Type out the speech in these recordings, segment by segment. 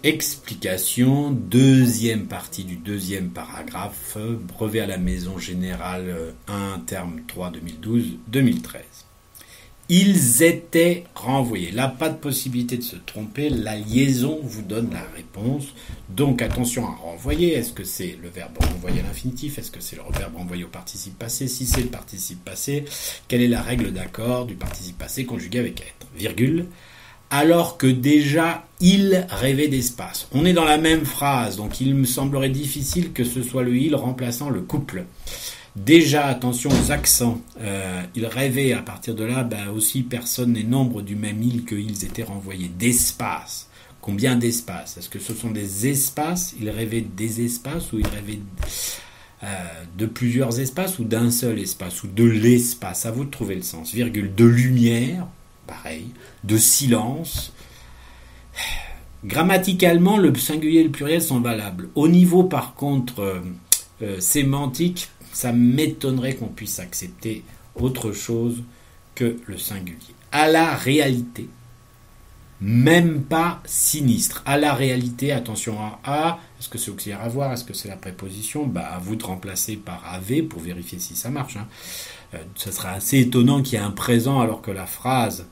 Explication, deuxième partie du deuxième paragraphe, brevet à la Maison Générale 1, terme 3, 2012-2013. Ils étaient renvoyés. Là, pas de possibilité de se tromper. La liaison vous donne la réponse. Donc, attention à renvoyer. Est-ce que c'est le verbe renvoyer à l'infinitif? Est-ce que c'est le verbe renvoyer au participe passé? Si c'est le participe passé, quelle est la règle d'accord du participe passé conjugué avec être? Virgule. Alors que déjà, il rêvait d'espace. On est dans la même phrase, donc il me semblerait difficile que ce soit le il remplaçant le couple. Déjà, attention aux accents. Il rêvait, à partir de là, aussi personne n'est nombre du même il que ils étaient renvoyés. D'espace. Combien d'espace? Est-ce que ce sont des espaces? Il rêvait des espaces ou il rêvait de plusieurs espaces ou d'un seul espace ou de l'espace? À vous de trouver le sens. Virgule. De lumière. Pareil, de silence. Grammaticalement, le singulier et le pluriel sont valables. Au niveau, par contre, sémantique, ça m'étonnerait qu'on puisse accepter autre chose que le singulier. À la réalité, même pas sinistre. À la réalité, attention à A. Est-ce que c'est auxiliaire avoir? Est-ce que c'est la préposition? À vous de remplacer par AV pour vérifier si ça marche. Ça serait assez étonnant qu'il y ait un présent alors que la phrase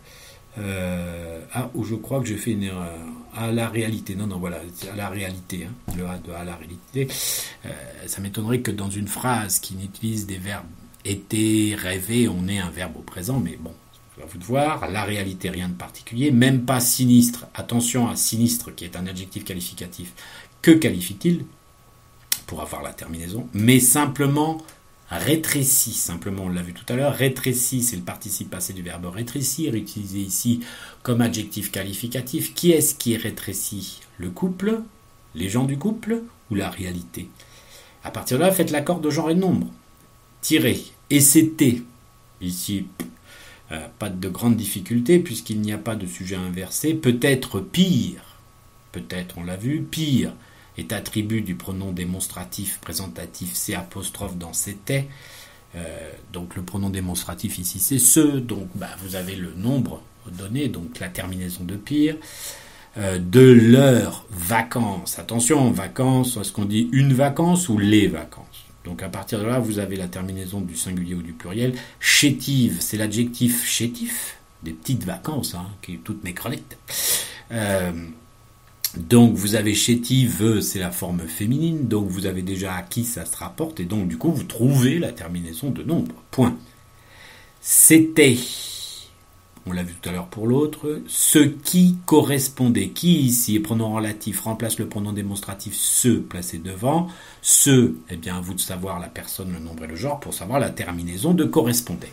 je crois que j'ai fait une erreur. À la réalité. Non, voilà, à la réalité. Le A de à la réalité. Ça m'étonnerait que dans une phrase qui n'utilise des verbes était, rêver, on ait un verbe au présent, mais bon, à vous de voir. La réalité, rien de particulier. Même pas sinistre. Attention à sinistre, qui est un adjectif qualificatif. Que qualifie-t-il? Pour avoir la terminaison. Mais simplement rétréci, simplement, on l'a vu tout à l'heure. Rétréci, c'est le participe passé du verbe rétrécir, utilisé ici comme adjectif qualificatif. Qui est-ce qui est rétréci? Le couple, les gens du couple ou la réalité? À partir de là, faites l'accord de genre et de nombre. Tirez. Et c'était. Ici, pas de grande difficulté puisqu'il n'y a pas de sujet inversé. Peut-être pire. Peut-être, on l'a vu, pire est attribut du pronom démonstratif présentatif C' dans c'était. Donc le pronom démonstratif ici c'est ce. Donc vous avez le nombre donné, donc la terminaison de pire. De leurs vacances. Attention, vacances, est-ce qu'on dit une vacance ou les vacances? Donc à partir de là, vous avez la terminaison du singulier ou du pluriel. Chétive, c'est l'adjectif chétif, des petites vacances, qui est toutes mes chroniques. Donc vous avez chétive, c'est la forme féminine, donc vous avez déjà à qui ça se rapporte, et donc du coup vous trouvez la terminaison de nombre. Point. C'était, on l'a vu tout à l'heure pour l'autre, ce qui correspondait. Qui ici, pronom relatif, remplace le pronom démonstratif ce placé devant. Ce, à vous de savoir la personne, le nombre et le genre pour savoir la terminaison de correspondait.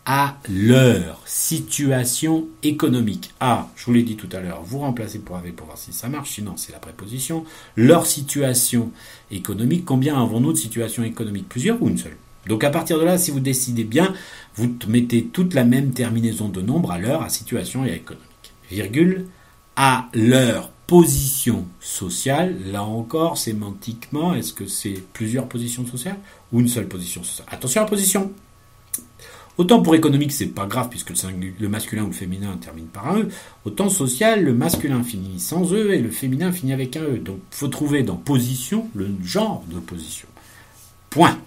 À leur situation économique. Je vous l'ai dit tout à l'heure, vous remplacez pour AV pour voir si ça marche, sinon c'est la préposition. Leur situation économique, combien avons-nous de situations économiques? Plusieurs ou une seule? Donc à partir de là, si vous décidez bien, vous mettez toute la même terminaison de nombre à leur, à situation et à économique. Virgule, à leur position sociale, là encore, sémantiquement, est-ce que c'est plusieurs positions sociales ou une seule position sociale? Attention à la position. Autant pour économique, c'est pas grave puisque le masculin ou le féminin termine par un E. Autant social, le masculin finit sans E et le féminin finit avec un E. Donc, il faut trouver dans position le genre de position. Point.